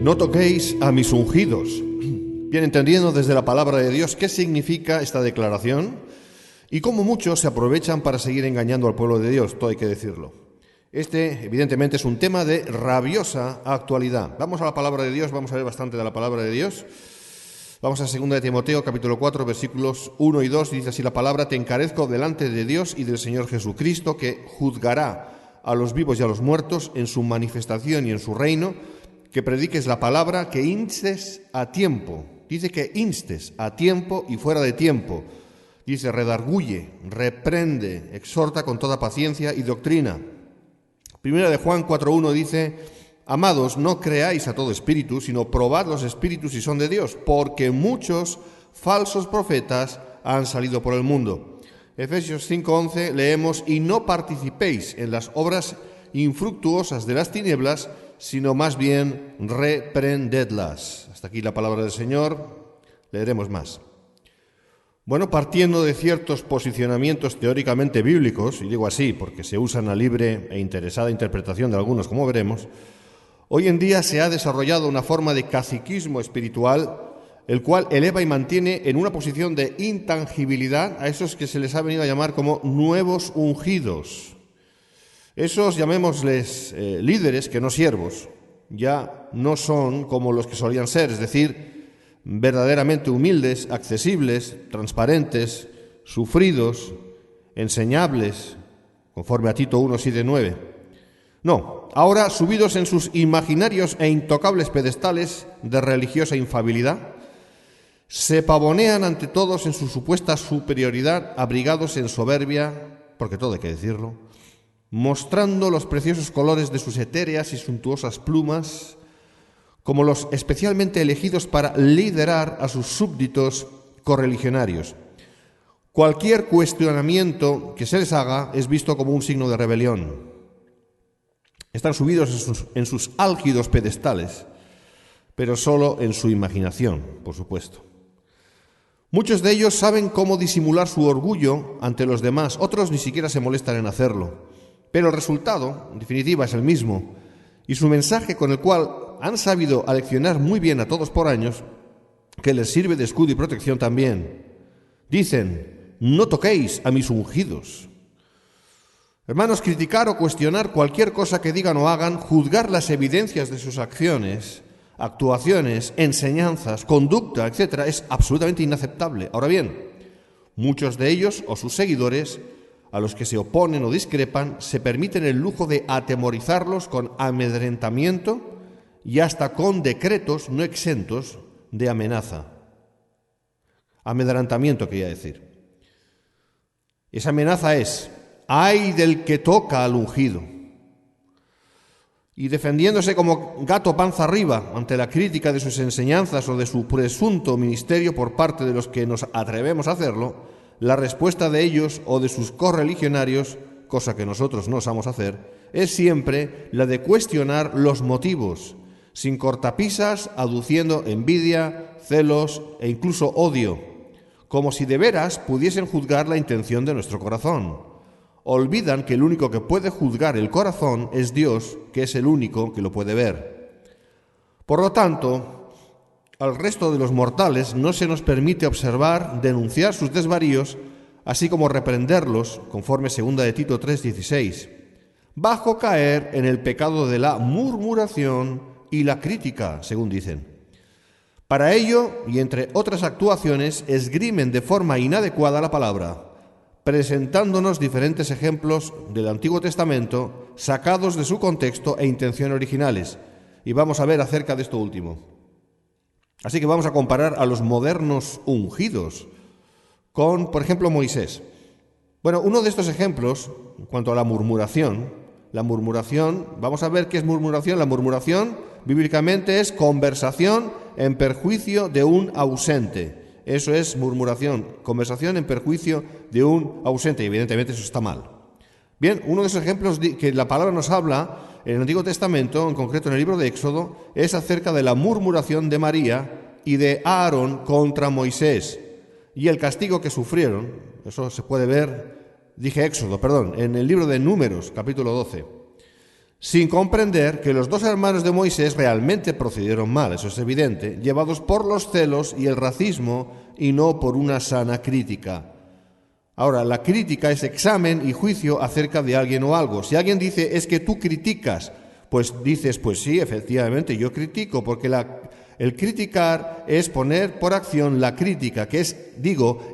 No toquéis a mis ungidos. Bien, entendiendo desde la palabra de Dios qué significa esta declaración y cómo muchos se aprovechan para seguir engañando al pueblo de Dios, todo hay que decirlo. Este, evidentemente, es un tema de rabiosa actualidad. Vamos a la palabra de Dios, vamos a ver bastante de la palabra de Dios. Vamos a 2 de Timoteo, capítulo 4, versículos 1 y 2. Dice así la palabra: te encarezco delante de Dios y del Señor Jesucristo, que juzgará a los vivos y a los muertos en su manifestación y en su reino, que prediques la palabra, que instes a tiempo. Dice que instes a tiempo y fuera de tiempo. Dice, redarguye, reprende, exhorta con toda paciencia y doctrina. Primera de Juan 4.1 dice: amados, no creáis a todo espíritu, sino probad los espíritus si son de Dios, porque muchos falsos profetas han salido por el mundo. Efesios 5.11 leemos: y no participéis en las obras infructuosas de las tinieblas, sino más bien reprendedlas. Hasta aquí la palabra del Señor. Leeremos más. Bueno, partiendo de ciertos posicionamientos teóricamente bíblicos, y digo así porque se usan a libre e interesada interpretación de algunos, como veremos, hoy en día se ha desarrollado una forma de caciquismo espiritual, el cual eleva y mantiene en una posición de intangibilidad a esos que se les ha venido a llamar como nuevos ungidos. Esos, llamémosles líderes, que no siervos, ya no son como los que solían ser, es decir, verdaderamente humildes, accesibles, transparentes, sufridos, enseñables, conforme a Tito 1, 7, 9. No, ahora subidos en sus imaginarios e intocables pedestales de religiosa infabilidad, se pavonean ante todos en su supuesta superioridad, abrigados en soberbia, porque todo hay que decirlo, mostrando los preciosos colores de sus etéreas y suntuosas plumas, como los especialmente elegidos para liderar a sus súbditos correligionarios. Cualquier cuestionamiento que se les haga es visto como un signo de rebelión. Están subidos en sus álgidos pedestales, pero solo en su imaginación, por supuesto. Muchos de ellos saben cómo disimular su orgullo ante los demás, otros ni siquiera se molestan en hacerlo. Pero el resultado, en definitiva, es el mismo, y su mensaje, con el cual han sabido aleccionar muy bien a todos por años, que les sirve de escudo y protección también. Dicen: no toquéis a mis ungidos. Hermanos, criticar o cuestionar cualquier cosa que digan o hagan, juzgar las evidencias de sus acciones, actuaciones, enseñanzas, conducta, etc., es absolutamente inaceptable. Ahora bien, muchos de ellos o sus seguidores, a los que se oponen o discrepan, se permiten el lujo de atemorizarlos con amedrentamiento y hasta con decretos no exentos de amenaza. Amedrentamiento quería decir. Esa amenaza es: ¡ay del que toca al ungido! Y defendiéndose como gato panza arriba ante la crítica de sus enseñanzas o de su presunto ministerio por parte de los que nos atrevemos a hacerlo, la respuesta de ellos o de sus correligionarios, cosa que nosotros no osamos hacer, es siempre la de cuestionar los motivos, sin cortapisas, aduciendo envidia, celos e incluso odio, como si de veras pudiesen juzgar la intención de nuestro corazón. Olvidan que el único que puede juzgar el corazón es Dios, que es el único que lo puede ver. Por lo tanto, al resto de los mortales no se nos permite observar, denunciar sus desvaríos, así como reprenderlos, conforme 2 de Tito 3:16, bajo caer en el pecado de la murmuración y la crítica, según dicen. Para ello, y entre otras actuaciones, esgrimen de forma inadecuada la palabra, presentándonos diferentes ejemplos del Antiguo Testamento, sacados de su contexto e intención originales. Y vamos a ver acerca de esto último. Así que vamos a comparar a los modernos ungidos con, por ejemplo, Moisés. Bueno, uno de estos ejemplos, en cuanto a la murmuración, vamos a ver qué es murmuración. La murmuración, bíblicamente, es conversación en perjuicio de un ausente. Eso es murmuración, conversación en perjuicio de un ausente, y evidentemente eso está mal. Bien, uno de esos ejemplos que la palabra nos habla en el Antiguo Testamento, en concreto en el libro de Éxodo, es acerca de la murmuración de María y de Aarón contra Moisés y el castigo que sufrieron. Eso se puede ver, en el libro de Números, capítulo 12. sin comprender que los dos hermanos de Moisés realmente procedieron mal, eso es evidente, llevados por los celos y el racismo y no por una sana crítica. Ahora, la crítica es examen y juicio acerca de alguien o algo. Si alguien dice, es que tú criticas, pues dices, pues sí, efectivamente, yo critico, porque el criticar es poner por acción la crítica, que es,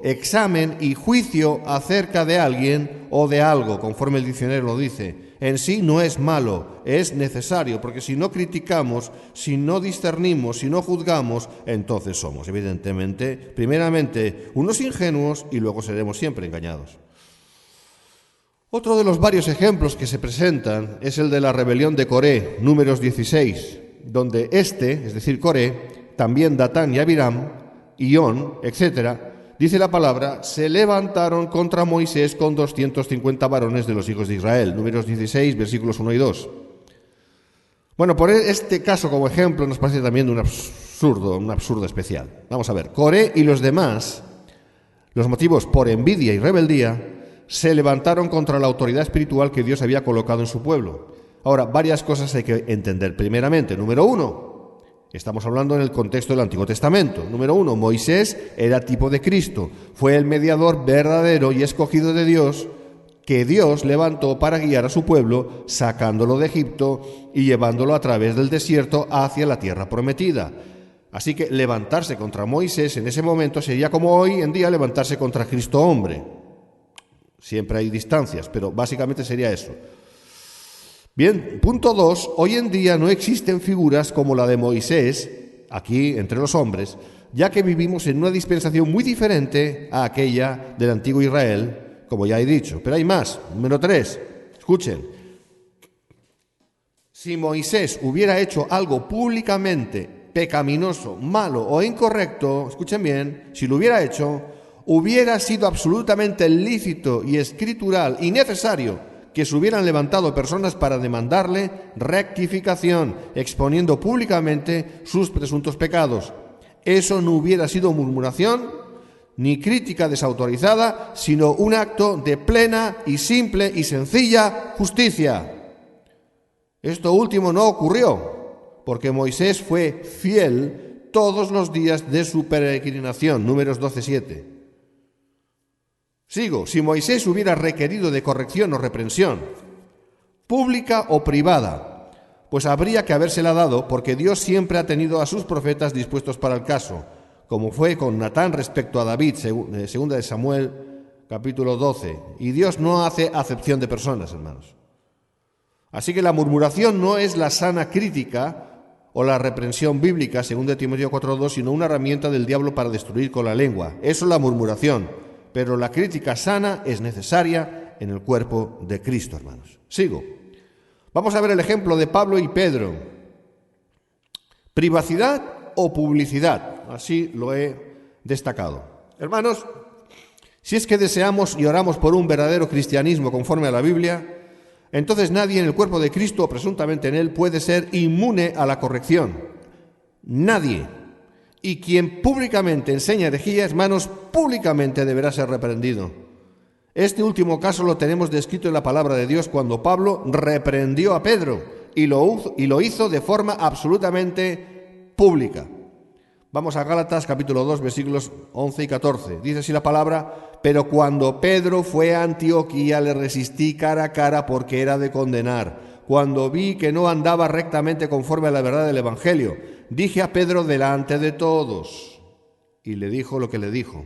examen y juicio acerca de alguien o de algo, conforme el diccionario lo dice. En sí no es malo, es necesario, porque si no criticamos, si no discernimos, si no juzgamos, entonces somos, evidentemente, primeramente, unos ingenuos y luego seremos siempre engañados. Otro de los varios ejemplos que se presentan es el de la rebelión de Coré, Números 16, donde es decir, Coré, también Datán y Abiram, Ión, etc., dice la palabra, se levantaron contra Moisés con 250 varones de los hijos de Israel. Números 16, versículos 1 y 2. Bueno, por este caso como ejemplo nos parece también un absurdo especial. Vamos a ver, Coré y los demás, los motivos por envidia y rebeldía, se levantaron contra la autoridad espiritual que Dios había colocado en su pueblo. Ahora, varias cosas hay que entender. Primeramente, número 1, estamos hablando en el contexto del Antiguo Testamento. Número 1, Moisés era tipo de Cristo. Fue el mediador verdadero y escogido de Dios que Dios levantó para guiar a su pueblo, sacándolo de Egipto y llevándolo a través del desierto hacia la tierra prometida. Así que levantarse contra Moisés en ese momento sería como hoy en día levantarse contra Cristo hombre. Siempre hay distancias, pero básicamente sería eso. Bien, punto 2. Hoy en día no existen figuras como la de Moisés, aquí entre los hombres, ya que vivimos en una dispensación muy diferente a aquella del antiguo Israel, como ya he dicho. Pero hay más. Número 3. Escuchen. Si Moisés hubiera hecho algo públicamente pecaminoso, malo o incorrecto, escuchen bien, si lo hubiera hecho, hubiera sido absolutamente lícito y escritural y necesario que se hubieran levantado personas para demandarle rectificación, exponiendo públicamente sus presuntos pecados. Eso no hubiera sido murmuración ni crítica desautorizada, sino un acto de plena y simple y sencilla justicia. Esto último no ocurrió, porque Moisés fue fiel todos los días de su peregrinación. Números 12:7. Sigo, si Moisés hubiera requerido de corrección o reprensión, pública o privada, pues habría que habérsela dado, porque Dios siempre ha tenido a sus profetas dispuestos para el caso, como fue con Natán respecto a David, segunda de Samuel, capítulo 12. Y Dios no hace acepción de personas, hermanos. Así que la murmuración no es la sana crítica o la reprensión bíblica, según de Timoteo 4:2, sino una herramienta del diablo para destruir con la lengua. Eso es la murmuración. Pero la crítica sana es necesaria en el cuerpo de Cristo, hermanos. Sigo. Vamos a ver el ejemplo de Pablo y Pedro. Privacidad o publicidad, así lo he destacado. Hermanos, si es que deseamos y oramos por un verdadero cristianismo conforme a la Biblia, entonces nadie en el cuerpo de Cristo, o presuntamente en él, puede ser inmune a la corrección. Nadie. Y quien públicamente enseña herejía, hermanos, públicamente deberá ser reprendido. Este último caso lo tenemos descrito en la palabra de Dios cuando Pablo reprendió a Pedro y lo hizo de forma absolutamente pública. Vamos a Gálatas capítulo 2, versículos 11 y 14. Dice así la palabra: pero cuando Pedro fue a Antioquía le resistí cara a cara porque era de condenar. Cuando vi que no andaba rectamente conforme a la verdad del Evangelio, dije a Pedro delante de todos, y le dijo lo que le dijo.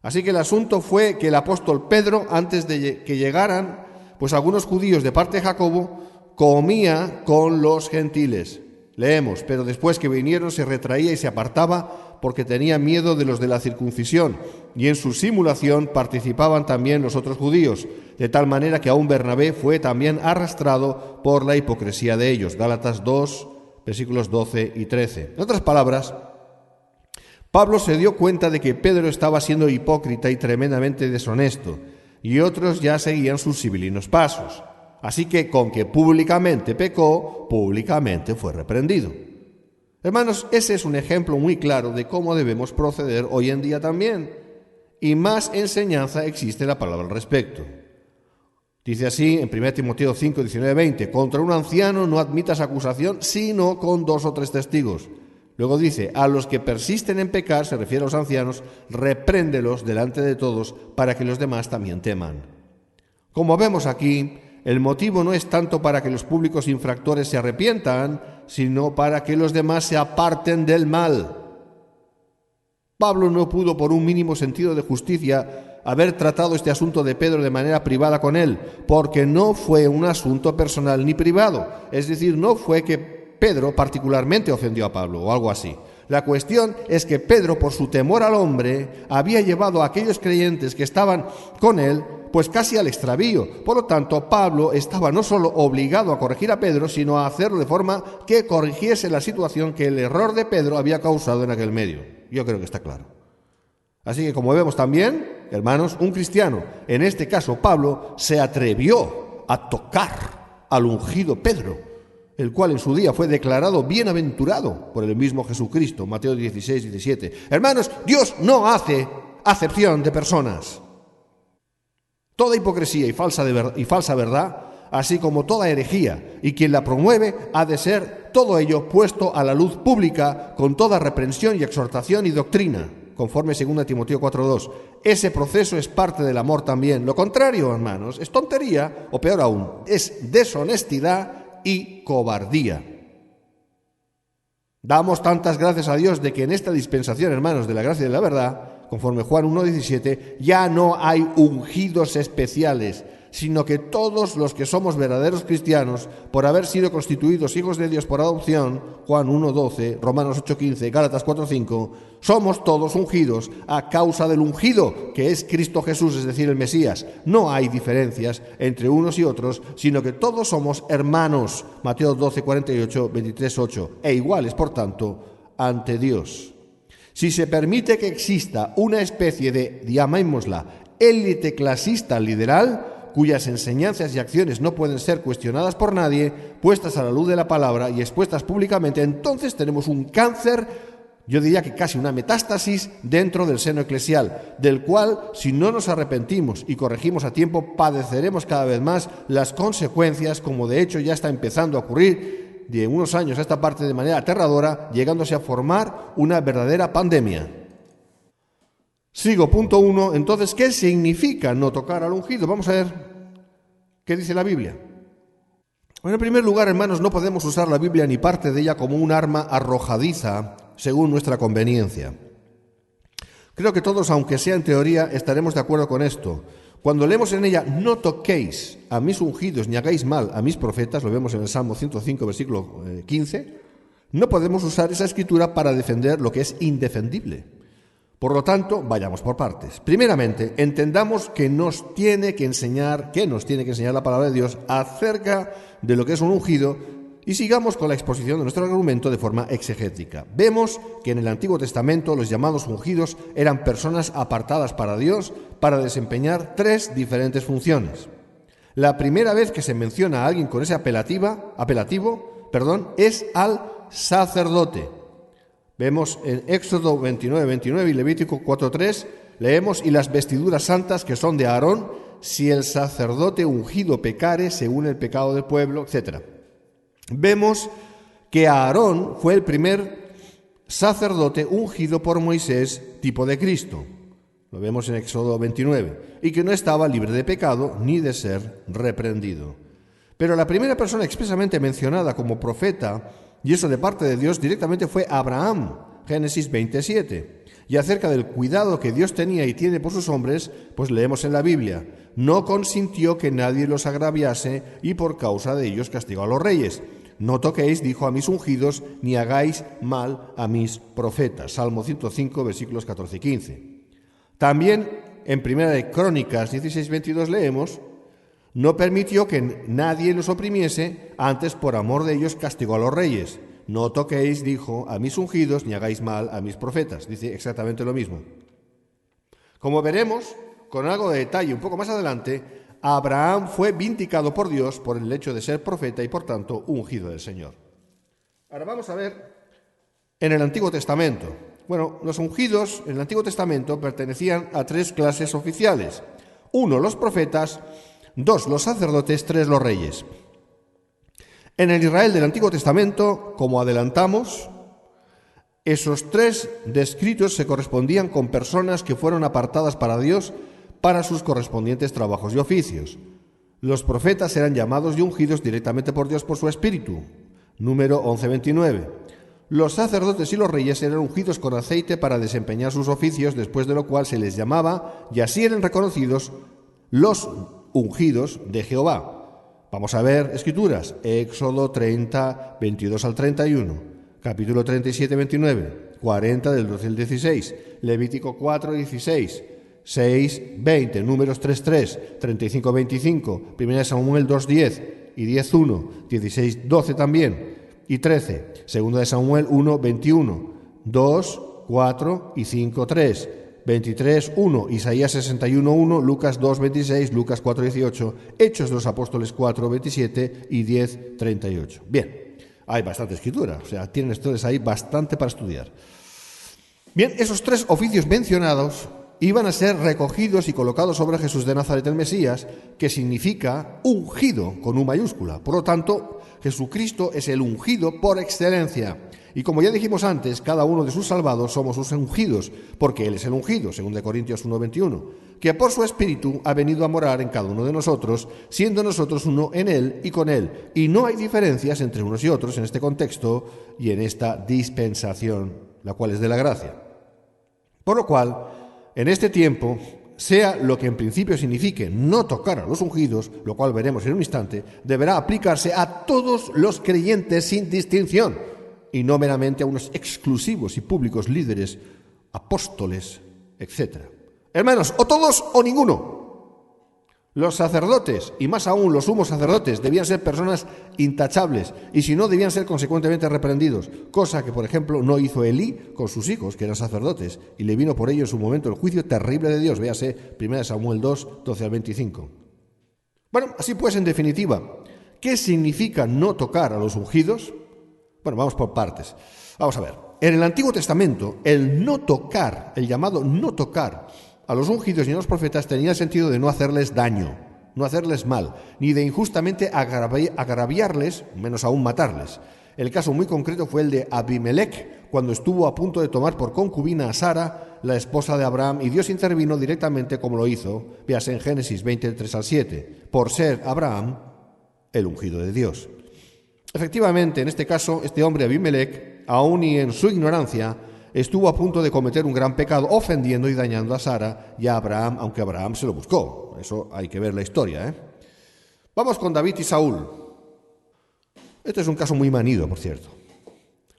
Así que el asunto fue que el apóstol Pedro, antes de que llegaran, pues algunos judíos de parte de Jacobo, comía con los gentiles. Leemos: pero después que vinieron se retraía y se apartaba porque tenía miedo de los de la circuncisión, y en su simulación participaban también los otros judíos, de tal manera que aún Bernabé fue también arrastrado por la hipocresía de ellos. Gálatas 2, versículos 12 y 13. En otras palabras, Pablo se dio cuenta de que Pedro estaba siendo hipócrita y tremendamente deshonesto, y otros ya seguían sus civilinos pasos. Así que con que públicamente pecó, públicamente fue reprendido. Hermanos, ese es un ejemplo muy claro de cómo debemos proceder hoy en día también. Y más enseñanza existe en la palabra al respecto. Dice así en 1 Timoteo 5, 19, 20, contra un anciano no admitas acusación, sino con 2 o 3 testigos. Luego dice, a los que persisten en pecar, se refiere a los ancianos, repréndelos delante de todos para que los demás también teman. Como vemos aquí, el motivo no es tanto para que los públicos infractores se arrepientan, sino para que los demás se aparten del mal. Pablo no pudo, por un mínimo sentido de justicia, haber tratado este asunto de Pedro de manera privada con él, porque no fue un asunto personal ni privado. Es decir, no fue que Pedro particularmente ofendió a Pablo o algo así. La cuestión es que Pedro, por su temor al hombre, había llevado a aquellos creyentes que estaban con él pues casi al extravío. Por lo tanto, Pablo estaba no solo obligado a corregir a Pedro, sino a hacerlo de forma que corrigiese la situación que el error de Pedro había causado en aquel medio. Yo creo que está claro. Así que, como vemos también, hermanos, un cristiano, en este caso Pablo, se atrevió a tocar al ungido Pedro, el cual en su día fue declarado bienaventurado por el mismo Jesucristo, Mateo 16, 17. Hermanos, Dios no hace acepción de personas. Toda hipocresía y falsa verdad, así como toda herejía, y quien la promueve, ha de ser todo ello puesto a la luz pública con toda reprensión y exhortación y doctrina, conforme 2 Timoteo 4:2. Ese proceso es parte del amor también. Lo contrario, hermanos, es tontería, o peor aún, es deshonestidad y cobardía. Damos tantas gracias a Dios de que en esta dispensación, hermanos, de la gracia y de la verdad, conforme Juan 1:17, ya no hay ungidos especiales, sino que todos los que somos verdaderos cristianos, por haber sido constituidos hijos de Dios por adopción, Juan 1:12, Romanos 8:15, Gálatas 4:5, somos todos ungidos a causa del ungido, que es Cristo Jesús, es decir, el Mesías. No hay diferencias entre unos y otros, sino que todos somos hermanos, Mateo 12:48, 23:8, e iguales, por tanto, ante Dios. Si se permite que exista una especie de, llamémosla, élite clasista lideral, cuyas enseñanzas y acciones no pueden ser cuestionadas por nadie, puestas a la luz de la palabra y expuestas públicamente, entonces tenemos un cáncer, yo diría que casi una metástasis dentro del seno eclesial, del cual, si no nos arrepentimos y corregimos a tiempo, padeceremos cada vez más las consecuencias, como de hecho ya está empezando a ocurrir de unos años a esta parte de manera aterradora, llegándose a formar una verdadera pandemia. Sigo, punto 1. Entonces, ¿qué significa no tocar al ungido? Vamos a ver qué dice la Biblia. Bueno, en primer lugar, hermanos, no podemos usar la Biblia ni parte de ella como un arma arrojadiza según nuestra conveniencia. Creo que todos, aunque sea en teoría, estaremos de acuerdo con esto. Cuando leemos en ella, no toquéis a mis ungidos ni hagáis mal a mis profetas, lo vemos en el Salmo 105, versículo 15, no podemos usar esa escritura para defender lo que es indefendible. Por lo tanto, vayamos por partes. Primeramente, entendamos que nos tiene que enseñar la palabra de Dios acerca de lo que es un ungido, y sigamos con la exposición de nuestro argumento de forma exegética. Vemos que en el Antiguo Testamento los llamados ungidos eran personas apartadas para Dios para desempeñar 3 diferentes funciones. La primera vez que se menciona a alguien con ese apelativo, es al sacerdote. Vemos en Éxodo 29:29 y Levítico 4:3, leemos, y las vestiduras santas que son de Aarón, si el sacerdote ungido pecare según el pecado del pueblo, etc. Vemos que Aarón fue el primer sacerdote ungido por Moisés, tipo de Cristo. Lo vemos en Éxodo 29. Y que no estaba libre de pecado ni de ser reprendido. Pero la primera persona expresamente mencionada como profeta, y eso de parte de Dios, directamente fue Abraham, Génesis 27. Y acerca del cuidado que Dios tenía y tiene por sus hombres, pues leemos en la Biblia: no consintió que nadie los agraviase y por causa de ellos castigó a los reyes. No toquéis, dijo, a mis ungidos, ni hagáis mal a mis profetas. Salmo 105, versículos 14 y 15. También en 1 Crónicas 16:22 leemos: no permitió que nadie los oprimiese, antes por amor de ellos castigó a los reyes. No toquéis, dijo, a mis ungidos, ni hagáis mal a mis profetas. Dice exactamente lo mismo. Como veremos, con algo de detalle un poco más adelante, Abraham fue vindicado por Dios por el hecho de ser profeta y por tanto ungido del Señor. Ahora vamos a ver en el Antiguo Testamento. Bueno, los ungidos en el Antiguo Testamento pertenecían a 3 clases oficiales. 1, los profetas; 2 los sacerdotes, 3 los reyes. En el Israel del Antiguo Testamento, como adelantamos, esos 3 descritos se correspondían con personas que fueron apartadas para Dios para sus correspondientes trabajos y oficios. Los profetas eran llamados y ungidos directamente por Dios por su Espíritu. Número 11:29. Los sacerdotes y los reyes eran ungidos con aceite para desempeñar sus oficios, después de lo cual se les llamaba, y así eran reconocidos, los ungidos de Jehová. Vamos a ver Escrituras, Éxodo 30, 22 al 31, capítulo 37, 29, 40 del 12 al 16, Levítico 4, 16, 6, 20, Números 3, 3, 35, 25, 1 Samuel 2, 10 y 10, 1, 16, 12 también, y 13, 2 Samuel 1, 21, 2, 4 y 5, 3, 23, 1, Isaías 61, 1, Lucas 2, 26, Lucas 4, 18, Hechos de los Apóstoles 4, 27 y 10, 38. Bien, hay bastante escritura, o sea, tienen ustedes ahí bastante para estudiar. Bien, esos 3 oficios mencionados iban a ser recogidos y colocados sobre Jesús de Nazaret el Mesías, que significa ungido con U mayúscula. Por lo tanto, Jesucristo es el ungido por excelencia. Y como ya dijimos antes, cada uno de sus salvados somos sus ungidos, porque Él es el ungido, según de Corintios 1:21, que por su Espíritu ha venido a morar en cada uno de nosotros, siendo nosotros uno en Él y con Él. Y no hay diferencias entre unos y otros en este contexto y en esta dispensación, la cual es de la gracia. Por lo cual, en este tiempo, sea lo que en principio signifique no tocar a los ungidos, lo cual veremos en un instante, deberá aplicarse a todos los creyentes sin distinción, y no meramente a unos exclusivos y públicos líderes, apóstoles, etc. Hermanos, o todos o ninguno. Los sacerdotes, y más aún los sumos sacerdotes, debían ser personas intachables, y si no, debían ser consecuentemente reprendidos, cosa que, por ejemplo, no hizo Elí con sus hijos, que eran sacerdotes, y le vino por ello en su momento el juicio terrible de Dios. Véase 1 Samuel 2, 12 al 25. Bueno, así pues, en definitiva, ¿qué significa no tocar a los ungidos? Bueno, vamos por partes. Vamos a ver. En el Antiguo Testamento, el no tocar, el llamado no tocar a los ungidos y a los profetas tenía el sentido de no hacerles daño, no hacerles mal, ni de injustamente agraviarles, menos aún matarles. El caso muy concreto fue el de Abimelech, cuando estuvo a punto de tomar por concubina a Sara, la esposa de Abraham, y Dios intervino directamente como lo hizo, véase en Génesis 20, 3 al 7, por ser Abraham el ungido de Dios. Efectivamente, en este caso, este hombre Abimelech, aún y en su ignorancia, estuvo a punto de cometer un gran pecado, ofendiendo y dañando a Sara y a Abraham, aunque Abraham se lo buscó. Eso hay que ver la historia, ¿eh? Vamos con David y Saúl. Este es un caso muy manido, por cierto.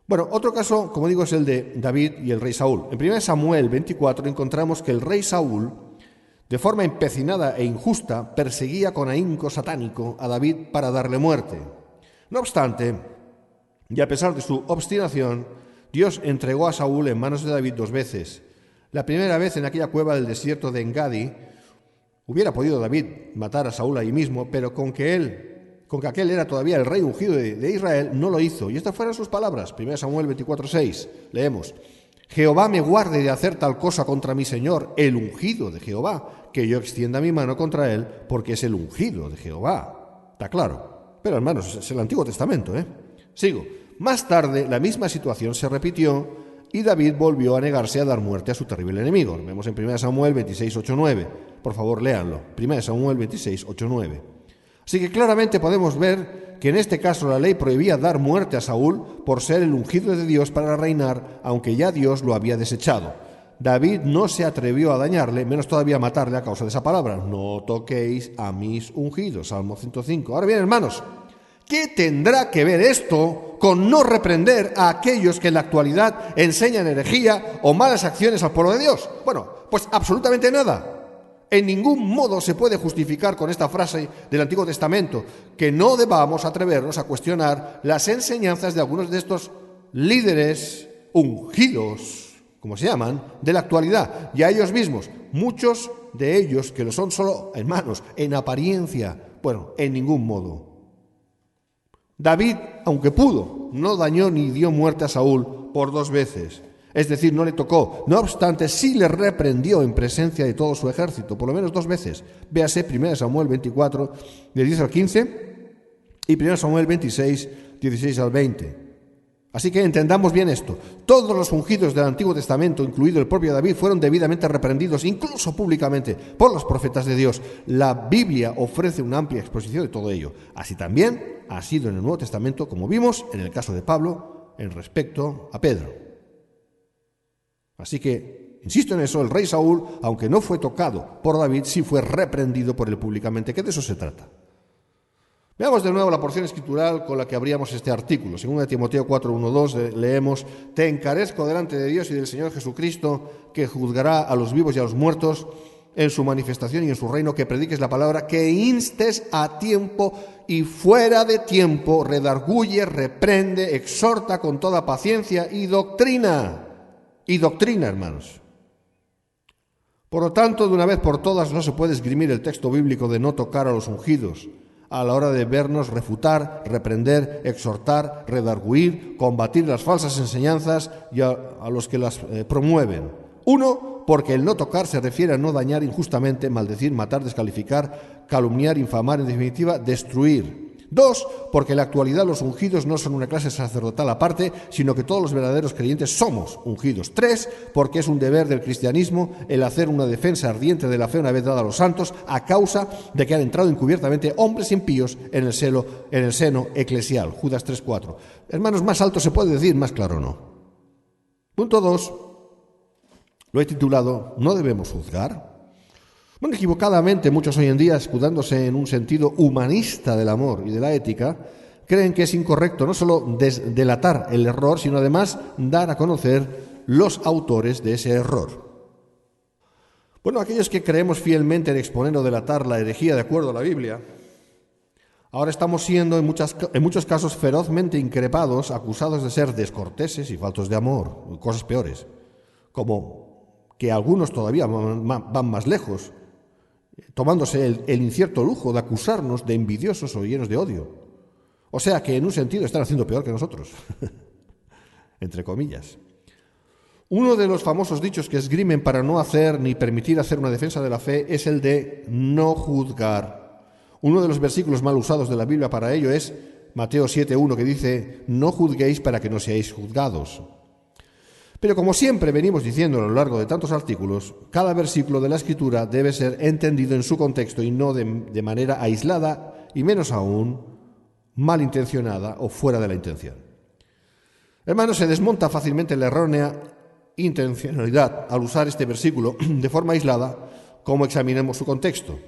Bueno, otro caso, como digo, es el de David y el rey Saúl. En 1 Samuel 24 encontramos que el rey Saúl, de forma empecinada e injusta, perseguía con ahínco satánico a David para darle muerte. No obstante, y a pesar de su obstinación, Dios entregó a Saúl en manos de David 2 veces. La primera vez en aquella cueva del desierto de Engadi. Hubiera podido David matar a Saúl ahí mismo, pero con que aquel era todavía el rey ungido de Israel, no lo hizo. Y estas fueron sus palabras. 1 Samuel 24:6. Leemos: Jehová me guarde de hacer tal cosa contra mi Señor, el ungido de Jehová, que yo extienda mi mano contra él, porque es el ungido de Jehová. Está claro. Pero hermanos, es el Antiguo Testamento, ¿eh? Sigo. Más tarde, la misma situación se repitió y David volvió a negarse a dar muerte a su terrible enemigo. Lo vemos en 1 Samuel 26, 8, 9. Por favor, léanlo. 1 Samuel 26, 8, 9. Así que claramente podemos ver que en este caso la ley prohibía dar muerte a Saúl por ser el ungido de Dios para reinar, aunque ya Dios lo había desechado. David no se atrevió a dañarle, menos todavía a matarle a causa de esa palabra. No toquéis a mis ungidos. Salmo 105. Ahora bien, hermanos, ¿qué tendrá que ver esto con no reprender a aquellos que en la actualidad enseñan herejía o malas acciones al pueblo de Dios? Bueno, pues absolutamente nada. En ningún modo se puede justificar con esta frase del Antiguo Testamento que no debamos atrevernos a cuestionar las enseñanzas de algunos de estos líderes ungidos, como se llaman, de la actualidad, y a ellos mismos, muchos de ellos que lo son solo hermanos, en apariencia. Bueno, en ningún modo. David, aunque pudo, no dañó ni dio muerte a Saúl por 2 veces. Es decir, no le tocó. No obstante, sí le reprendió en presencia de todo su ejército, por lo menos 2 veces. Véase 1 Samuel 24, del 10 al 15, y 1 Samuel 26, 16 al 20. Así que entendamos bien esto. Todos los ungidos del Antiguo Testamento, incluido el propio David, fueron debidamente reprendidos, incluso públicamente, por los profetas de Dios. La Biblia ofrece una amplia exposición de todo ello. Así también ha sido en el Nuevo Testamento, como vimos en el caso de Pablo, en respecto a Pedro. Así que, insisto en eso, el rey Saúl, aunque no fue tocado por David, sí fue reprendido por él públicamente, que de eso se trata. Veamos de nuevo la porción escritural con la que abríamos este artículo. 2 Timoteo 4, 1, 2 leemos: Te encarezco delante de Dios y del Señor Jesucristo, que juzgará a los vivos y a los muertos en su manifestación y en su reino, que prediques la palabra, que instes a tiempo y fuera de tiempo, redarguye, reprende, exhorta con toda paciencia y doctrina. Y doctrina, hermanos. Por lo tanto, de una vez por todas, no se puede esgrimir el texto bíblico de no tocar a los ungidos a la hora de vernos refutar, reprender, exhortar, redarguir, combatir las falsas enseñanzas y a los que las promueven. 1, porque el no tocar se refiere a no dañar injustamente, maldecir, matar, descalificar, calumniar, infamar, en definitiva, destruir. 2, porque en la actualidad los ungidos no son una clase sacerdotal aparte, sino que todos los verdaderos creyentes somos ungidos. 3, porque es un deber del cristianismo el hacer una defensa ardiente de la fe una vez dada a los santos, a causa de que han entrado encubiertamente hombres impíos en el seno eclesial. Judas 3:4. Hermanos, más alto se puede decir, más claro no. Punto 2, lo he titulado ¿No debemos juzgar? Bueno, equivocadamente muchos hoy en día, escudándose en un sentido humanista del amor y de la ética, creen que es incorrecto no solo delatar el error, sino además dar a conocer los autores de ese error. Bueno, aquellos que creemos fielmente en exponer o delatar la herejía de acuerdo a la Biblia, ahora estamos siendo en muchos casos ferozmente increpados, acusados de ser descorteses y faltos de amor, cosas peores, como que algunos todavía van más lejos, tomándose el incierto lujo de acusarnos de envidiosos o llenos de odio. O sea que en un sentido están haciendo peor que nosotros, entre comillas. Uno de los famosos dichos que esgrimen para no hacer ni permitir hacer una defensa de la fe es el de no juzgar. Uno de los versículos mal usados de la Biblia para ello es Mateo 7:1, que dice: no juzguéis para que no seáis juzgados. Pero como siempre venimos diciendo a lo largo de tantos artículos, cada versículo de la Escritura debe ser entendido en su contexto y no de manera aislada y menos aún malintencionada o fuera de la intención. Hermanos, se desmonta fácilmente la errónea intencionalidad al usar este versículo de forma aislada, como examinemos su contexto.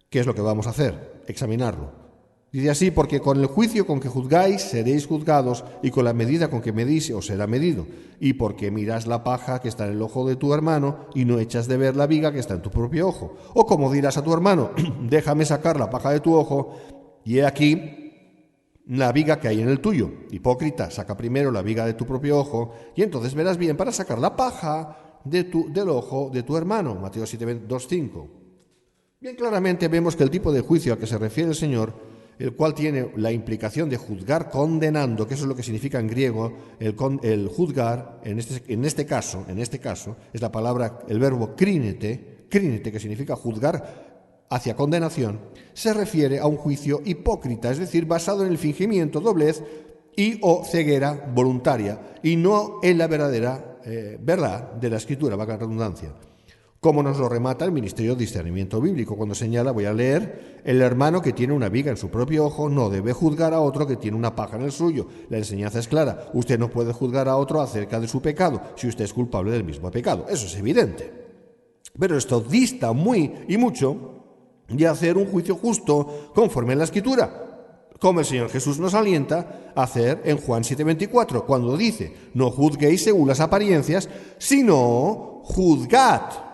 ¿Qué es lo que vamos a hacer? Examinarlo. Dice así: porque con el juicio con que juzgáis seréis juzgados, y con la medida con que medís os será medido. Y porque miras la paja que está en el ojo de tu hermano y no echas de ver la viga que está en tu propio ojo. O como dirás a tu hermano: déjame sacar la paja de tu ojo, y he aquí la viga que hay en el tuyo. Hipócrita, saca primero la viga de tu propio ojo, y entonces verás bien para sacar la paja del ojo de tu hermano. Mateo 7:2-5. Bien claramente vemos que el tipo de juicio a que se refiere el Señor, el cual tiene la implicación de juzgar condenando, que eso es lo que significa en griego el juzgar, en este caso, es la palabra, el verbo krínete, que significa juzgar hacia condenación, se refiere a un juicio hipócrita, es decir, basado en el fingimiento, doblez y o ceguera voluntaria, y no en la verdadera verdad de la Escritura, valga la redundancia. Como nos lo remata el Ministerio de Discernimiento Bíblico cuando señala, voy a leer: el hermano que tiene una viga en su propio ojo no debe juzgar a otro que tiene una paja en el suyo. La enseñanza es clara: usted no puede juzgar a otro acerca de su pecado si usted es culpable del mismo pecado. Eso es evidente. Pero esto dista mucho de hacer un juicio justo conforme a la Escritura, como el Señor Jesús nos alienta a hacer en Juan 7:24, cuando dice: no juzguéis según las apariencias, sino juzgad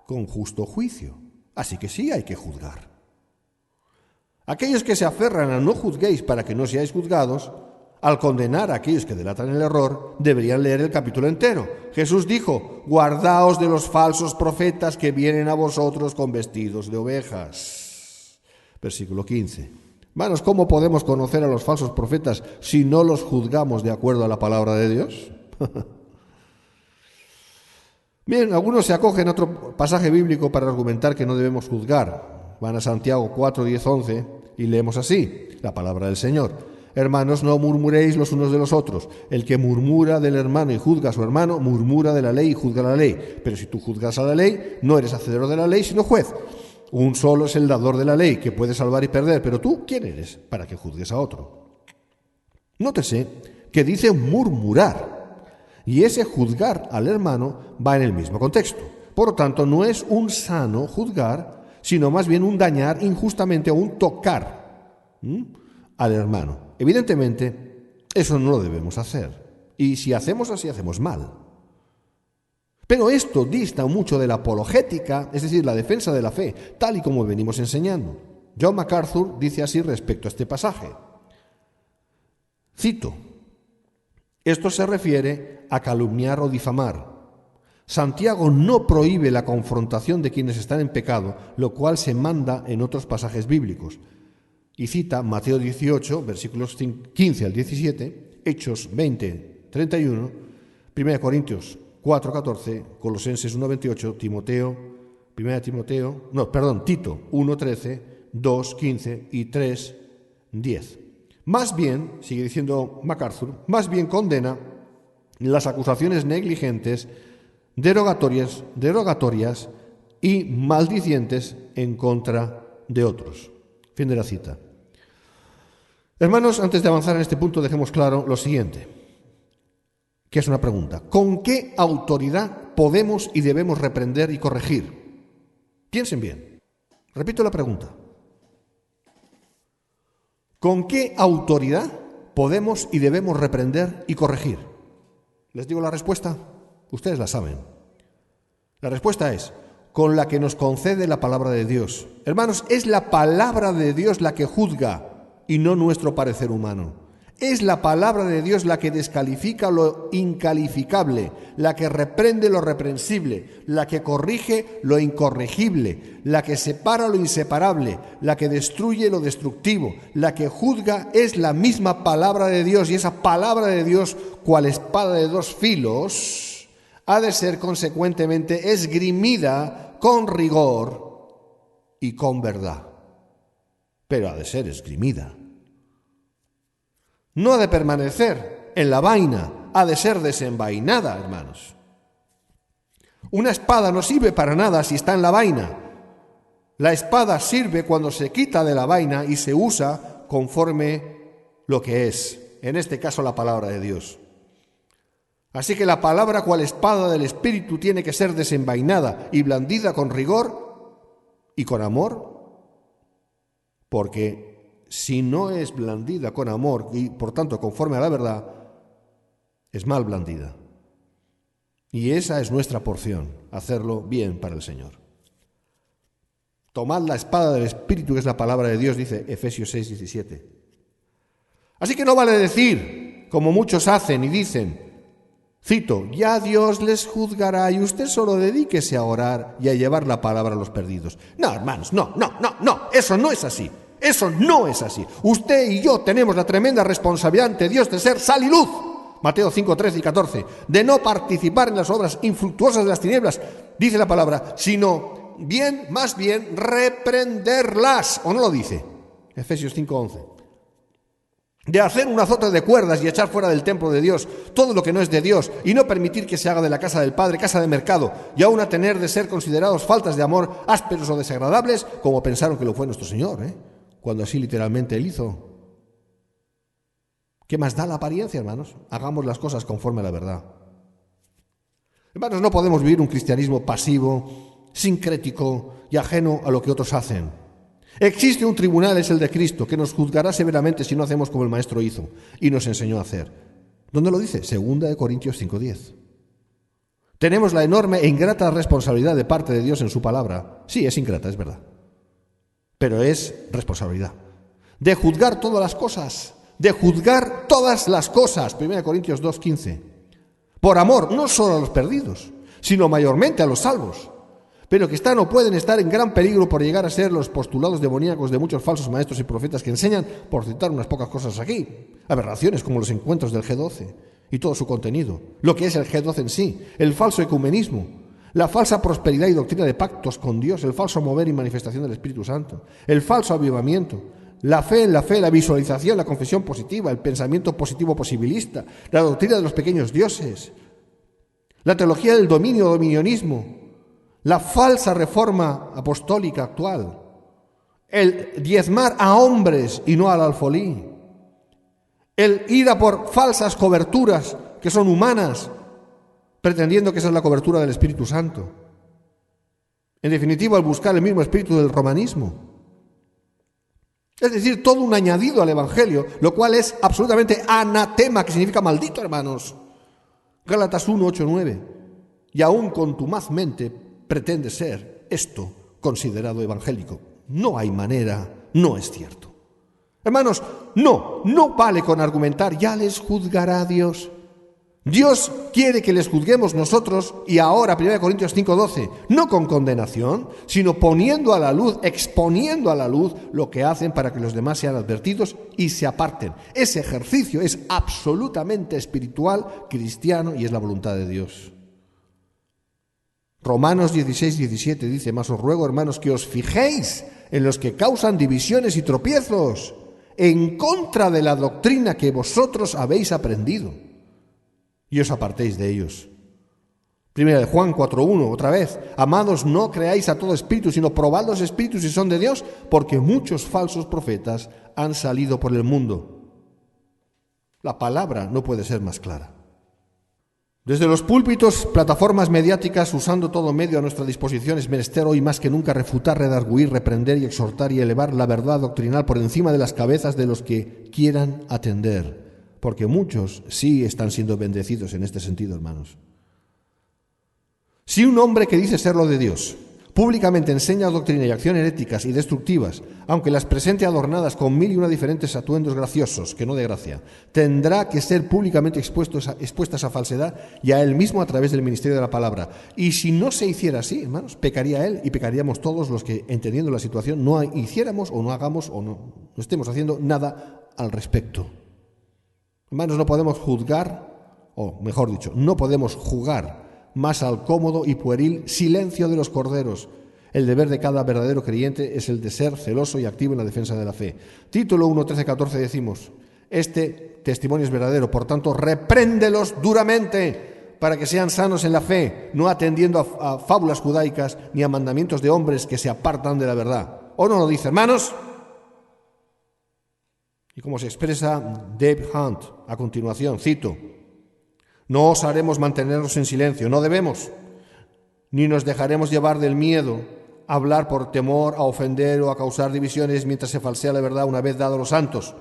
con justo juicio. Así que sí hay que juzgar. Aquellos que se aferran a no juzguéis para que no seáis juzgados, al condenar a aquellos que delatan el error, deberían leer el capítulo entero. Jesús dijo: guardaos de los falsos profetas que vienen a vosotros con vestidos de ovejas. Versículo 15. Hermanos, ¿cómo podemos conocer a los falsos profetas si no los juzgamos de acuerdo a la palabra de Dios? Bien, algunos se acogen a otro pasaje bíblico para argumentar que no debemos juzgar. Van a Santiago 4, 10, 11 y leemos así, la palabra del Señor. Hermanos, no murmuréis los unos de los otros. El que murmura del hermano y juzga a su hermano, murmura de la ley y juzga la ley. Pero si tú juzgas a la ley, no eres hacedor de la ley, sino juez. Un solo es el dador de la ley, que puede salvar y perder. Pero tú, ¿quién eres para que juzgues a otro? Nótese que dice murmurar. Y ese juzgar al hermano va en el mismo contexto. Por lo tanto, no es un sano juzgar, sino más bien un dañar injustamente o un tocar al hermano. Evidentemente, eso no lo debemos hacer. Y si hacemos así, hacemos mal. Pero esto dista mucho de la apologética, es decir, la defensa de la fe, tal y como venimos enseñando. John MacArthur dice así respecto a este pasaje. Cito: esto se refiere a calumniar o difamar. Santiago no prohíbe la confrontación de quienes están en pecado, lo cual se manda en otros pasajes bíblicos. Y cita Mateo 18, versículos 15 al 17, Hechos 20, 31, 1 Corintios 4, 14, Colosenses 1, 28, Tito 1, 13, 2, 15 y 3, 10. Más bien, sigue diciendo MacArthur, más bien condena las acusaciones negligentes, derogatorias y maldicientes en contra de otros. Fin de la cita. Hermanos, antes de avanzar en este punto, dejemos claro lo siguiente, que es una pregunta. ¿Con qué autoridad podemos y debemos reprender y corregir? Piensen bien. Repito la pregunta. ¿Con qué autoridad podemos y debemos reprender y corregir? ¿Les digo la respuesta? Ustedes la saben. La respuesta es: con la que nos concede la palabra de Dios. Hermanos, es la palabra de Dios la que juzga y no nuestro parecer humano. Es la palabra de Dios la que descalifica lo incalificable, la que reprende lo reprensible, la que corrige lo incorregible, la que separa lo inseparable, la que destruye lo destructivo, la que juzga es la misma palabra de Dios, y esa palabra de Dios, cual espada de dos filos, ha de ser consecuentemente esgrimida con rigor y con verdad. Pero ha de ser esgrimida. No ha de permanecer en la vaina, ha de ser desenvainada, hermanos. Una espada no sirve para nada si está en la vaina. La espada sirve cuando se quita de la vaina y se usa conforme lo que es, en este caso la palabra de Dios. Así que la palabra cual espada del Espíritu tiene que ser desenvainada y blandida con rigor y con amor, porque si no es blandida con amor y por tanto conforme a la verdad, es mal blandida. Y esa es nuestra porción, hacerlo bien para el Señor. Tomad la espada del Espíritu, que es la palabra de Dios, dice Efesios 6, 17. Así que no vale decir, como muchos hacen y dicen, cito, ya Dios les juzgará y usted solo dedíquese a orar y a llevar la palabra a los perdidos. No, hermanos, no, eso no es así. Eso no es así. Usted y yo tenemos la tremenda responsabilidad ante Dios de ser sal y luz. Mateo 5, 13 y 14. De no participar en las obras infructuosas de las tinieblas, dice la palabra, sino más bien reprenderlas. ¿O no lo dice? Efesios 5, 11. De hacer un azote de cuerdas y echar fuera del templo de Dios todo lo que no es de Dios y no permitir que se haga de la casa del Padre casa de mercado y aún a tener de ser considerados faltas de amor ásperos o desagradables, como pensaron que lo fue nuestro Señor, cuando así literalmente Él hizo. ¿Qué más da la apariencia, hermanos? Hagamos las cosas conforme a la verdad. Hermanos, no podemos vivir un cristianismo pasivo, sincrético y ajeno a lo que otros hacen. Existe un tribunal, es el de Cristo, que nos juzgará severamente si no hacemos como el Maestro hizo y nos enseñó a hacer. ¿Dónde lo dice? 2 Corintios 5:10. Tenemos la enorme e ingrata responsabilidad de parte de Dios en su palabra. Sí, es ingrata, es verdad. Pero es responsabilidad. De juzgar todas las cosas. De juzgar todas las cosas. 1 Corintios 2:15. Por amor, no solo a los perdidos, sino mayormente a los salvos. Pero que están o pueden estar en gran peligro por llegar a ser los postulados demoníacos de muchos falsos maestros y profetas que enseñan, por citar unas pocas cosas aquí, aberraciones como los encuentros del G12 y todo su contenido, lo que es el G12 en sí, el falso ecumenismo, la falsa prosperidad y doctrina de pactos con Dios, el falso mover y manifestación del Espíritu Santo, el falso avivamiento, la fe en la fe, la visualización, la confesión positiva, el pensamiento positivo posibilista, la doctrina de los pequeños dioses, la teología del dominio o dominionismo, la falsa reforma apostólica actual, el diezmar a hombres y no al alfolí, el ir a por falsas coberturas que son humanas, pretendiendo que esa es la cobertura del Espíritu Santo. En definitiva, el buscar el mismo espíritu del romanismo. Es decir, todo un añadido al Evangelio, lo cual es absolutamente anatema, que significa maldito, hermanos. Gálatas 1, 8, 9. Y aún contumazmente pretende ser esto considerado evangélico. No hay manera, no es cierto. Hermanos, no vale con argumentar, ya les juzgará Dios. Dios quiere que les juzguemos nosotros, y ahora, 1 Corintios 5:12, no con condenación, sino poniendo a la luz, exponiendo a la luz lo que hacen para que los demás sean advertidos y se aparten. Ese ejercicio es absolutamente espiritual, cristiano, y es la voluntad de Dios. Romanos 16:17 dice: mas os ruego, hermanos, que os fijéis en los que causan divisiones y tropiezos, en contra de la doctrina que vosotros habéis aprendido, y os apartéis de ellos. Primera de Juan 4:1, otra vez: amados, no creáis a todo espíritu, sino probad los espíritus si son de Dios, porque muchos falsos profetas han salido por el mundo. La palabra no puede ser más clara. Desde los púlpitos, plataformas mediáticas, usando todo medio a nuestra disposición, es menester hoy más que nunca refutar, redarguir, reprender y exhortar y elevar la verdad doctrinal por encima de las cabezas de los que quieran atender, porque muchos sí están siendo bendecidos en este sentido, hermanos. Si un hombre que dice serlo de Dios públicamente enseña doctrina y acciones heréticas y destructivas, aunque las presente adornadas con 1001 diferentes atuendos graciosos, que no de gracia, tendrá que ser públicamente expuesta a esa falsedad y a él mismo a través del ministerio de la palabra. Y si no se hiciera así, hermanos, pecaría él y pecaríamos todos los que, entendiendo la situación, no hiciéramos o no hagamos o no estemos haciendo nada al respecto. Hermanos, no podemos juzgar, o mejor dicho, no podemos jugar más al cómodo y pueril silencio de los corderos. El deber de cada verdadero creyente es el de ser celoso y activo en la defensa de la fe. Título 1, 13, 14 decimos: este testimonio es verdadero, por tanto, repréndelos duramente para que sean sanos en la fe, no atendiendo a fábulas judaicas ni a mandamientos de hombres que se apartan de la verdad. ¿O no lo dice, hermanos? Y como se expresa Dave Hunt a continuación, cito: no osaremos mantenernos en silencio, no debemos, ni nos dejaremos llevar del miedo a hablar por temor a ofender o a causar divisiones mientras se falsea la verdad una vez dado los santos.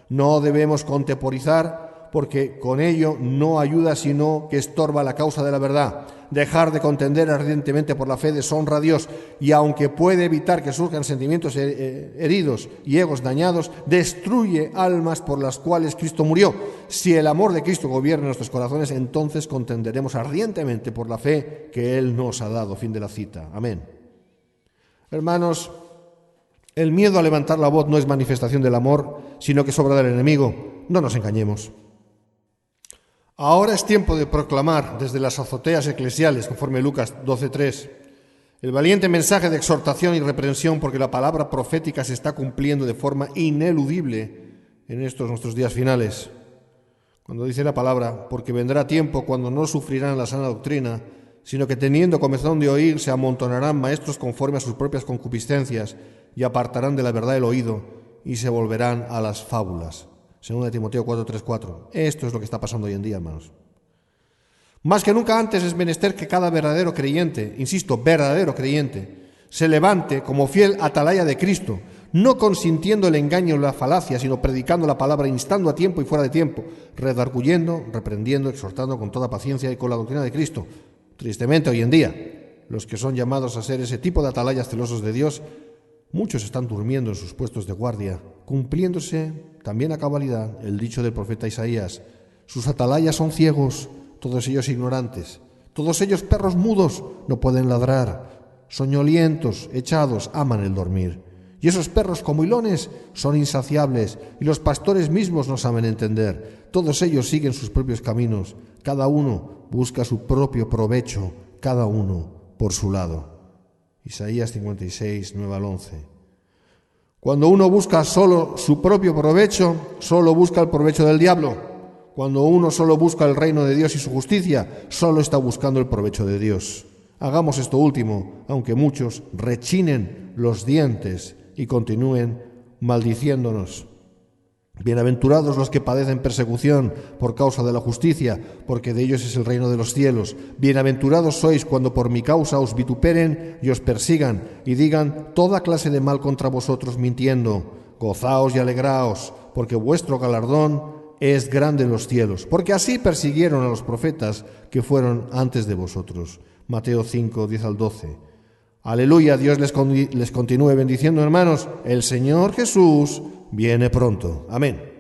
No debemos contemporizar, porque con ello no ayuda sino que estorba la causa de la verdad. Dejar de contender ardientemente por la fe deshonra a Dios, y aunque puede evitar que surjan sentimientos heridos y egos dañados, destruye almas por las cuales Cristo murió. Si el amor de Cristo gobierna nuestros corazones, entonces contenderemos ardientemente por la fe que Él nos ha dado. Fin de la cita. Amén. Hermanos, el miedo a levantar la voz no es manifestación del amor, sino que es obra del enemigo. No nos engañemos. Ahora es tiempo de proclamar desde las azoteas eclesiales, conforme Lucas 12:3, el valiente mensaje de exhortación y reprensión, porque la palabra profética se está cumpliendo de forma ineludible en estos nuestros días finales. Cuando dice la palabra: porque vendrá tiempo cuando no sufrirán la sana doctrina, sino que teniendo comezón de oír, se amontonarán maestros conforme a sus propias concupiscencias, y apartarán de la verdad el oído, y se volverán a las fábulas. 2 Timoteo 4:3-4. Esto es lo que está pasando hoy en día, hermanos. Más que nunca antes es menester que cada verdadero creyente, insisto, verdadero creyente, se levante como fiel atalaya de Cristo, no consintiendo el engaño o la falacia, sino predicando la palabra, instando a tiempo y fuera de tiempo, redarguyendo, reprendiendo, exhortando con toda paciencia y con la doctrina de Cristo. Tristemente, hoy en día, los que son llamados a ser ese tipo de atalayas celosos de Dios, muchos están durmiendo en sus puestos de guardia, cumpliéndose también a cabalidad el dicho del profeta Isaías: sus atalayas son ciegos, todos ellos ignorantes, todos ellos perros mudos, no pueden ladrar, soñolientos, echados, aman el dormir. Y esos perros como hilones son insaciables, y los pastores mismos no saben entender. Todos ellos siguen sus propios caminos, cada uno busca su propio provecho, cada uno por su lado. Isaías 56, 9 al 11. Cuando uno busca solo su propio provecho, solo busca el provecho del diablo. Cuando uno solo busca el reino de Dios y su justicia, solo está buscando el provecho de Dios. Hagamos esto último, aunque muchos rechinen los dientes y continúen maldiciéndonos. Bienaventurados los que padecen persecución por causa de la justicia, porque de ellos es el reino de los cielos. Bienaventurados sois cuando por mi causa os vituperen y os persigan y digan toda clase de mal contra vosotros mintiendo. Gozaos y alegraos, porque vuestro galardón es grande en los cielos, porque así persiguieron a los profetas que fueron antes de vosotros. Mateo 5, 10 al 12. Aleluya, Dios les continúe bendiciendo, hermanos. El Señor Jesús viene pronto. Amén.